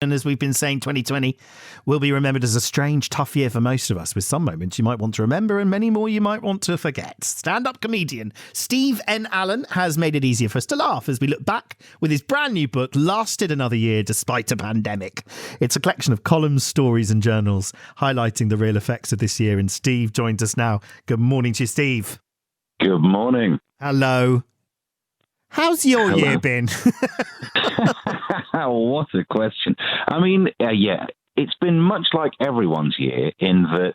And as we've been saying, 2020 will be remembered as a strange, tough year for most of us, with some moments you might want to remember and many more you might want to forget. Stand-up comedian Steve N. Allen has made it easier for us to laugh as we look back with his brand new book, Lasted Another Year Despite a Pandemic. It's a collection of columns, stories and journals highlighting the real effects of this year. And Steve joins us now. Good morning to you, Steve. Good morning. Hello. How's your year been? What a question. I mean, it's been much like everyone's year in that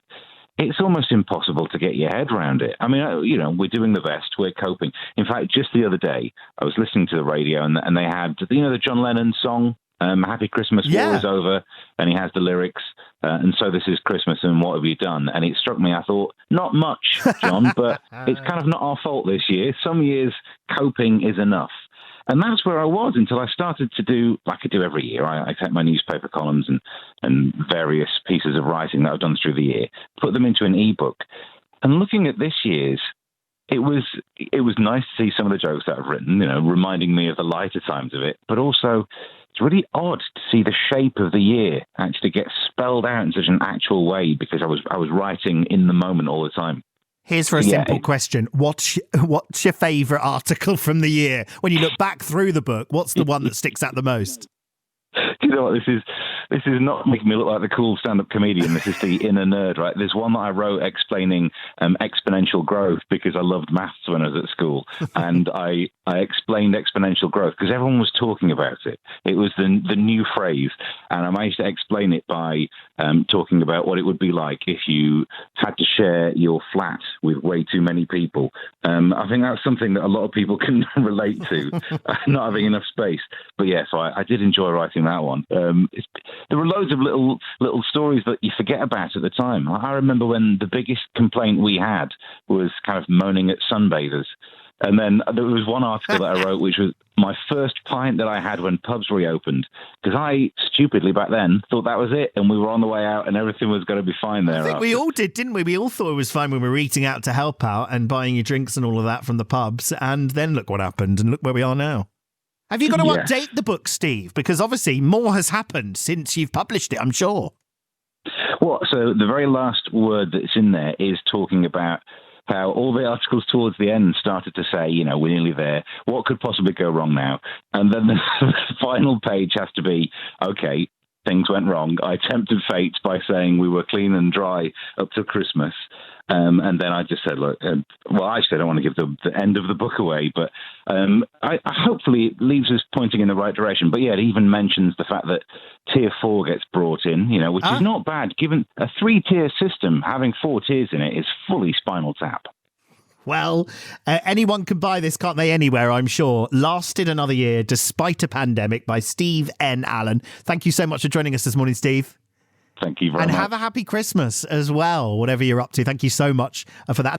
it's almost impossible to get your head around it. I mean, we're doing the best. We're coping. In fact, just the other day, I was listening to the radio and they had, the John Lennon song, Happy Christmas, War is Over, and he has the lyrics, and so this is Christmas, and what have you done? And it struck me, I thought, not much, John, but it's kind of not our fault this year. Some years, coping is enough. And that's where I was until I started to do, like I do every year. I take my newspaper columns and various pieces of writing that I've done through the year, put them into an ebook. And looking at this year's, it was nice to see some of the jokes that I've written, reminding me of the lighter times of it. But also, it's really odd to see the shape of the year actually get spelled out in such an actual way because I was writing in the moment all the time. Here's for a simple question. What's your favourite article from the year? When you look back through the book, what's the one that sticks out the most? Do you know what this is? This is not making me look like the cool stand-up comedian. This is the inner nerd, right? There's one that I wrote explaining exponential growth because I loved maths when I was at school, and I explained exponential growth because everyone was talking about it. It was the new phrase, and I managed to explain it by talking about what it would be like if you had to share your flat with way too many people. I think that's something that a lot of people can relate to, not having enough space. But yeah, so I did enjoy writing that one. There were loads of little stories that you forget about at the time. I remember when the biggest complaint we had was kind of moaning at sunbathers. And then there was one article that I wrote, which was my first pint that I had when pubs reopened, because I stupidly back then thought that was it, and we were on the way out and everything was going to be fine there. I think we all did, didn't we? We all thought it was fine when we were eating out to help out and buying your drinks and all of that from the pubs, and then look what happened and look where we are now. Have you got to update the book, Steve? Because obviously more has happened since you've published it, I'm sure. Well, so the very last word that's in there is talking about how all the articles towards the end started to say, we're nearly there. What could possibly go wrong now? And then the final page has to be, okay, things went wrong. I tempted fate by saying we were clean and dry up to Christmas. And then I just said, look, actually, I don't want to give the end of the book away, but hopefully it leaves us pointing in the right direction. But yeah, it even mentions the fact that Tier 4 gets brought in, which is not bad. Given a 3-tier system, having 4 tiers in it is fully Spinal Tap. Well, anyone can buy this, can't they, anywhere, I'm sure. Lasted Another Year Despite a Pandemic by Steve N. Allen. Thank you so much for joining us this morning, Steve. Thank you very much. And have a happy Christmas as well, whatever you're up to. Thank you so much for that.